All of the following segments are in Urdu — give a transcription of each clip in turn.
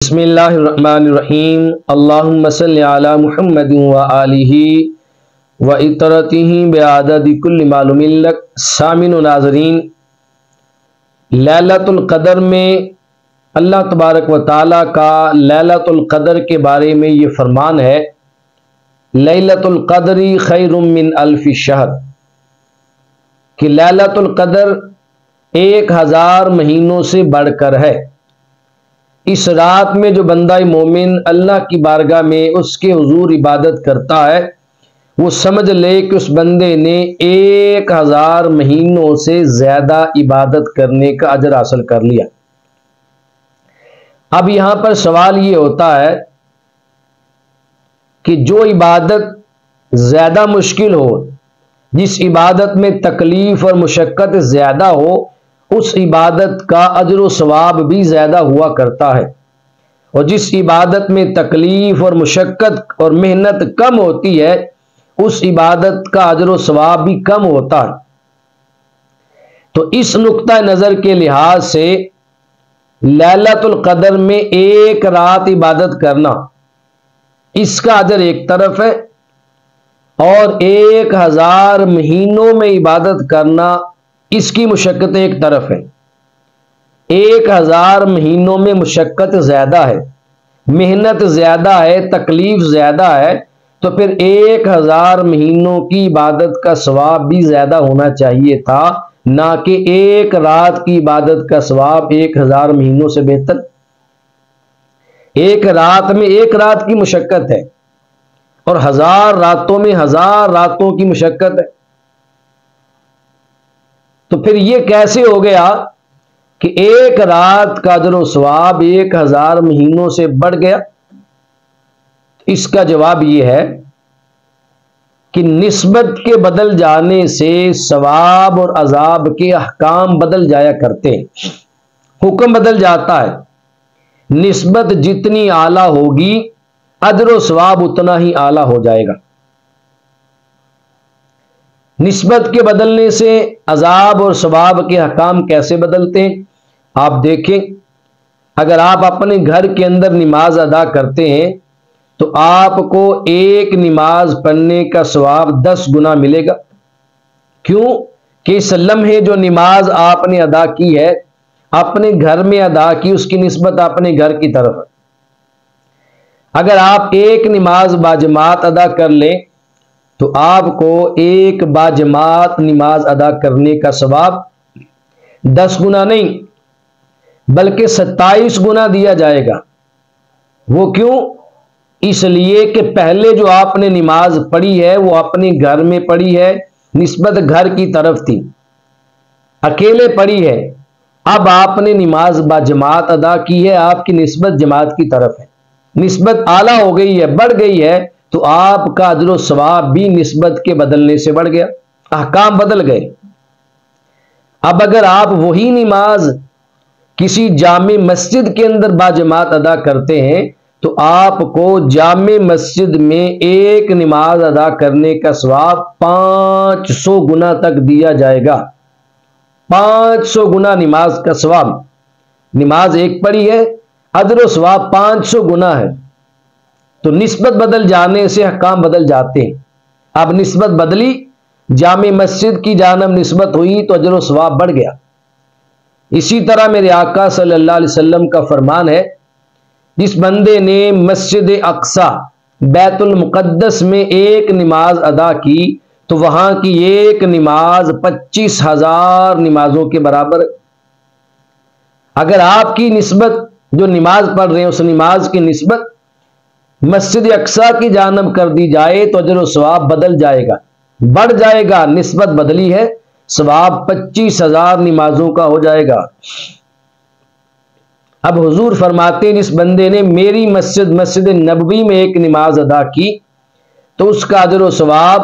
بسم اللہ الرحمن الرحیم اللہم صلی علی محمد وآلہ وعطرتہ بعدد کل معلوم لک۔ سامعین و ناظرین، لیلۃ القدر میں اللہ تبارک و تعالیٰ کا لیلۃ القدر کے بارے میں یہ فرمان ہے، لیلۃ القدر خیر من الف شہر، کہ لیلۃ القدر 1000 مہینوں سے بڑھ کر ہے۔ اس رات میں جو بندہ مومن اللہ کی بارگاہ میں اس کے حضور عبادت کرتا ہے، وہ سمجھ لے کہ اس بندے نے 1000 مہینوں سے زیادہ عبادت کرنے کا اجر حاصل کر لیا۔ اب یہاں پر سوال یہ ہوتا ہے کہ جو عبادت زیادہ مشکل ہو، جس عبادت میں تکلیف اور مشقت زیادہ ہو، اس عبادت کا اجر و ثواب بھی زیادہ ہوا کرتا ہے، اور جس عبادت میں تکلیف اور مشقت اور محنت کم ہوتی ہے، اس عبادت کا اجر و ثواب بھی کم ہوتا ہے۔ تو اس نقطہ نظر کے لحاظ سے لیلۃ القدر میں 1 رات عبادت کرنا، اس کا اجر ایک طرف ہے، اور 1000 مہینوں میں عبادت کرنا، اس کی مشقت ایک طرف ہے۔ 1000 مہینوں میں مشقت زیادہ ہے، محنت زیادہ ہے، تکلیف زیادہ ہے، تو پھر 1000 مہینوں کی عبادت کا ثواب بھی زیادہ ہونا چاہیے تھا، نہ کہ 1 رات کی عبادت کا ثواب 1000 مہینوں سے بہتر۔ 1 رات میں 1 رات کی مشقت ہے، اور 1000 راتوں میں 1000 راتوں کی مشقت ہے۔ تو پھر یہ کیسے ہو گیا کہ 1 رات کا اجر و ثواب 1000 مہینوں سے بڑھ گیا؟ اس کا جواب یہ ہے کہ نسبت کے بدل جانے سے ثواب اور عذاب کے احکام بدل جایا کرتے ہیں، حکم بدل جاتا ہے۔ نسبت جتنی اعلیٰ ہوگی، اجر و ثواب اتنا ہی اعلیٰ ہو جائے گا۔ نسبت کے بدلنے سے عذاب اور ثواب کے حکام کیسے بدلتے ہیں؟ آپ دیکھیں، اگر آپ اپنے گھر کے اندر نماز ادا کرتے ہیں تو آپ کو 1 نماز پڑھنے کا ثواب 10 گنا ملے گا۔ کیوں کہ اس لمحے جو نماز آپ نے ادا کی ہے، اپنے گھر میں ادا کی، اس کی نسبت اپنے گھر کی طرف ہے۔ اگر آپ 1 نماز باجماعت ادا کر لیں تو آپ کو 1 باجماعت نماز ادا کرنے کا ثواب 10 گنا نہیں بلکہ 27 گنا دیا جائے گا۔ وہ کیوں؟ اس لیے کہ پہلے جو آپ نے نماز پڑھی ہے وہ اپنے گھر میں پڑھی ہے، نسبت گھر کی طرف تھی، اکیلے پڑھی ہے۔ اب آپ نے نماز باجماعت ادا کی ہے، آپ کی نسبت جماعت کی طرف ہے، نسبت اعلیٰ ہو گئی ہے، بڑھ گئی ہے، تو آپ کا اجر و ثواب بھی نسبت کے بدلنے سے بڑھ گیا، احکام بدل گئے۔ اب اگر آپ وہی نماز کسی جامع مسجد کے اندر باجماعت ادا کرتے ہیں تو آپ کو جامع مسجد میں 1 نماز ادا کرنے کا ثواب 500 گنا تک دیا جائے گا۔ 500 گنا نماز کا ثواب، نماز 1 پڑھی ہے، اجر و ثواب 500 گنا ہے۔ تو نسبت بدل جانے سے احکام بدل جاتے ہیں۔ اب نسبت بدلی، جامع مسجد کی جانب نسبت ہوئی تو اجر و ثواب بڑھ گیا۔ اسی طرح میرے آقا صلی اللہ علیہ وسلم کا فرمان ہے، جس بندے نے مسجد اقصی بیت المقدس میں 1 نماز ادا کی تو وہاں کی 1 نماز 25,000 نمازوں کے برابر۔ اگر آپ کی نسبت جو نماز پڑھ رہے ہیں اس نماز کی نسبت مسجد اقصی کی جانب کر دی جائے تو اجر و ثواب بدل جائے گا، بڑھ جائے گا۔ نسبت بدلی ہے، ثواب 25,000 نمازوں کا ہو جائے گا۔ اب حضور فرماتے ہیں، جس بندے نے میری مسجد نبوی میں 1 نماز ادا کی تو اس کا اجر و ثواب،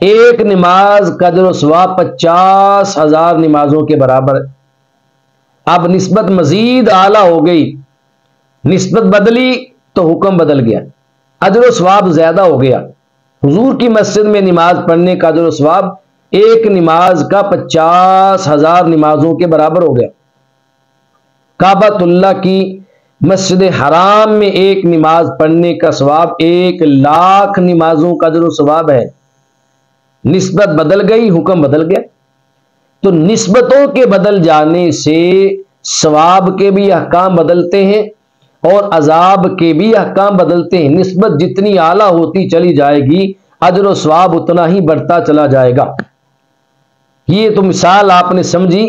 1 نماز کا اجر و ثواب 50,000 نمازوں کے برابر ہے۔ اب نسبت مزید اعلیٰ ہو گئی، نسبت بدلی تو حکم بدل گیا، اجر و ثواب زیادہ ہو گیا۔ حضور کی مسجد میں نماز پڑھنے کا اجر و ثواب 1 نماز کا 50,000 نمازوں کے برابر ہو گیا۔ کعبۃ اللہ کی مسجد حرام میں ایک نماز پڑھنے کا ثواب 1,00,000 نمازوں کا اجر و ثواب ہے۔ نسبت بدل گئی، حکم بدل گیا۔ تو نسبتوں کے بدل جانے سے ثواب کے بھی احکام بدلتے ہیں اور عذاب کے بھی احکام بدلتے ہیں۔ نسبت جتنی اعلیٰ ہوتی چلی جائے گی، اجر و ثواب اتنا ہی بڑھتا چلا جائے گا۔ یہ تو مثال آپ نے سمجھی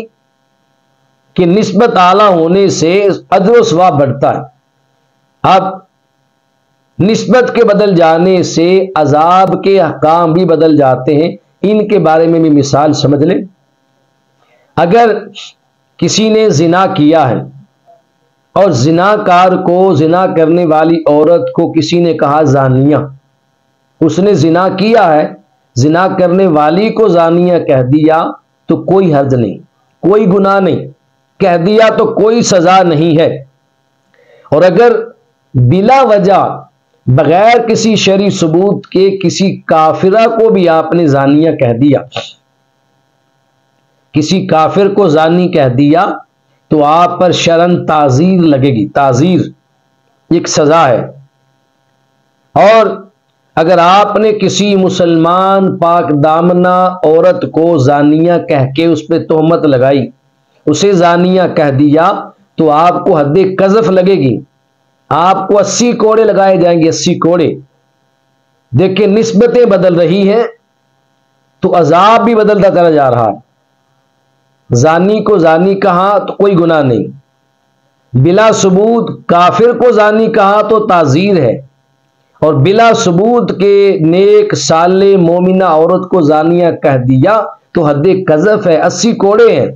کہ نسبت اعلیٰ ہونے سے اجر و ثواب بڑھتا ہے۔ اب نسبت کے بدل جانے سے عذاب کے احکام بھی بدل جاتے ہیں۔ ان کے بارے میں بھی مثال سمجھ لیں۔ اگر کسی نے زنا کیا ہے اور زناکار کو، زنا کرنے والی عورت کو کسی نے کہا زانیہ، اس نے زنا کیا ہے، زنا کرنے والی کو زانیہ کہہ دیا تو کوئی حرج نہیں، کوئی گناہ نہیں، کہہ دیا تو کوئی سزا نہیں ہے۔ اور اگر بلا وجہ بغیر کسی شرعی ثبوت کے کسی کافرہ کو بھی آپ نے زانیہ کہہ دیا، کسی کافر کو زانی کہہ دیا تو آپ پر شرعاً تعزیر لگے گی۔ تعزیر ایک سزا ہے۔ اور اگر آپ نے کسی مسلمان پاک دامنہ عورت کو زانیہ کہہ کے اس پہ تہمت لگائی، اسے زانیہ کہہ دیا تو آپ کو حد قذف لگے گی، آپ کو 80 کوڑے لگائے جائیں گے، 80 کوڑے۔ دیکھیں نسبتیں بدل رہی ہیں تو عذاب بھی بدلتا چلا جا رہا ہے۔ زانی کو زانی کہا تو کوئی گناہ نہیں، بلا ثبوت کافر کو زانی کہا تو تعزیر ہے، اور بلا ثبوت کے نیک صالح مومنہ عورت کو زانیہ کہہ دیا تو حد قذف ہے، 80 کوڑے ہیں۔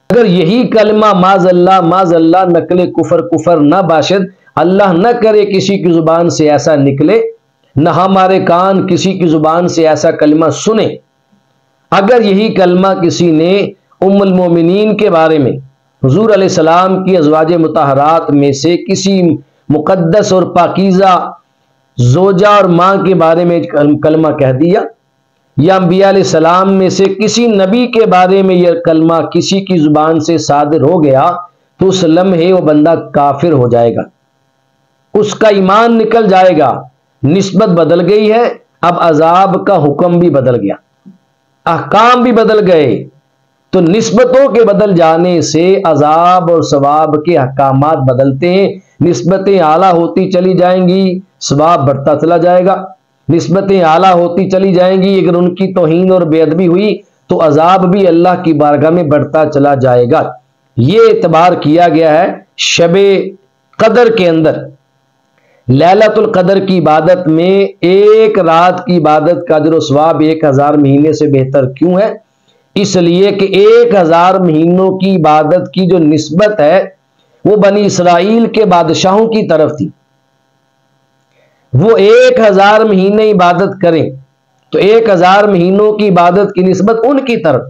اگر یہی کلمہ معاذ اللہ نقل کفر نہ باشد، اللہ نہ کرے کسی کی زبان سے ایسا نکلے، نہ ہمارے کان کسی کی زبان سے ایسا کلمہ سنے، اگر یہی کلمہ کسی نے ام المومنین کے بارے میں، حضور علیہ السلام کی ازواج مطہرات میں سے کسی مقدس اور پاکیزہ زوجہ اور ماں کے بارے میں کلمہ کہہ دیا، یا انبیاء علیہ السلام میں سے کسی نبی کے بارے میں یہ کلمہ کسی کی زبان سے صادر ہو گیا تو اس لمحے وہ بندہ کافر ہو جائے گا، اس کا ایمان نکل جائے گا۔ نسبت بدل گئی ہے، اب عذاب کا حکم بھی بدل گیا، احکام بھی بدل گئے۔ تو نسبتوں کے بدل جانے سے عذاب اور ثواب کے احکامات بدلتے ہیں۔ نسبتیں اعلیٰ ہوتی چلی جائیں گی، ثواب بڑھتا چلا جائے گا۔ نسبتیں اعلیٰ ہوتی چلی جائیں گی، اگر ان کی توہین اور بے ادبی ہوئی تو عذاب بھی اللہ کی بارگاہ میں بڑھتا چلا جائے گا۔ یہ اعتبار کیا گیا ہے شب قدر کے اندر، لیلۃ القدر کی عبادت میں ایک رات کی عبادت کا اجر و ثواب 1000 مہینے سے بہتر کیوں ہے؟ اس لیے کہ 1000 مہینوں کی عبادت کی جو نسبت ہے وہ بنی اسرائیل کے بادشاہوں کی طرف تھی۔ وہ 1000 مہینے عبادت کریں تو 1000 مہینوں کی عبادت کی نسبت ان کی طرف،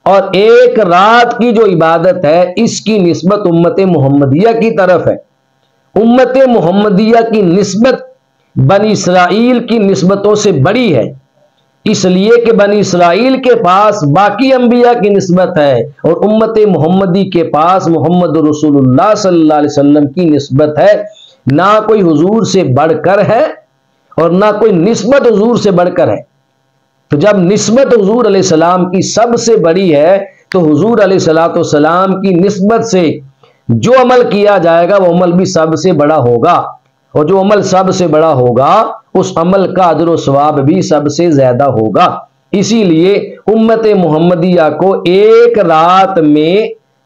اور ایک رات کی جو عبادت ہے اس کی نسبت امت محمدیہ کی طرف ہے۔ امت محمدیہ کی نسبت بنی اسرائیل کی نسبتوں سے بڑی ہے، اس لیے کہ بنی اسرائیل کے پاس باقی انبیاء کی نسبت ہے اور امت محمدی کے پاس محمد رسول اللہ صلی اللہ علیہ وسلم کی نسبت ہے۔ نہ کوئی حضور سے بڑھ کر ہے اور نہ کوئی نسبت حضور سے بڑھ کر ہے۔ تو جب نسبت حضور علیہ السلام کی سب سے بڑی ہے تو حضور علیہ السلام کی نسبت سے جو عمل کیا جائے گا وہ عمل بھی سب سے بڑا ہوگا، اور جو عمل سب سے بڑا ہوگا اس عمل کا اجر و ثواب بھی سب سے زیادہ ہوگا۔ اسی لیے امت محمدیہ کو ایک رات میں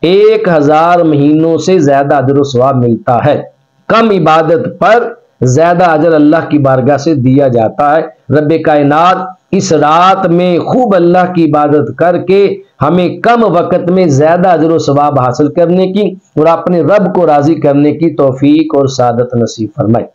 1000 مہینوں سے زیادہ اجر و ثواب ملتا ہے۔ کم عبادت پر زیادہ اجر اللہ کی بارگاہ سے دیا جاتا ہے۔ رب کائنات اس رات میں خوب اللہ کی عبادت کر کے ہمیں کم وقت میں زیادہ اجر و ثواب حاصل کرنے کی اور اپنے رب کو راضی کرنے کی توفیق اور سعادت نصیب فرمائے۔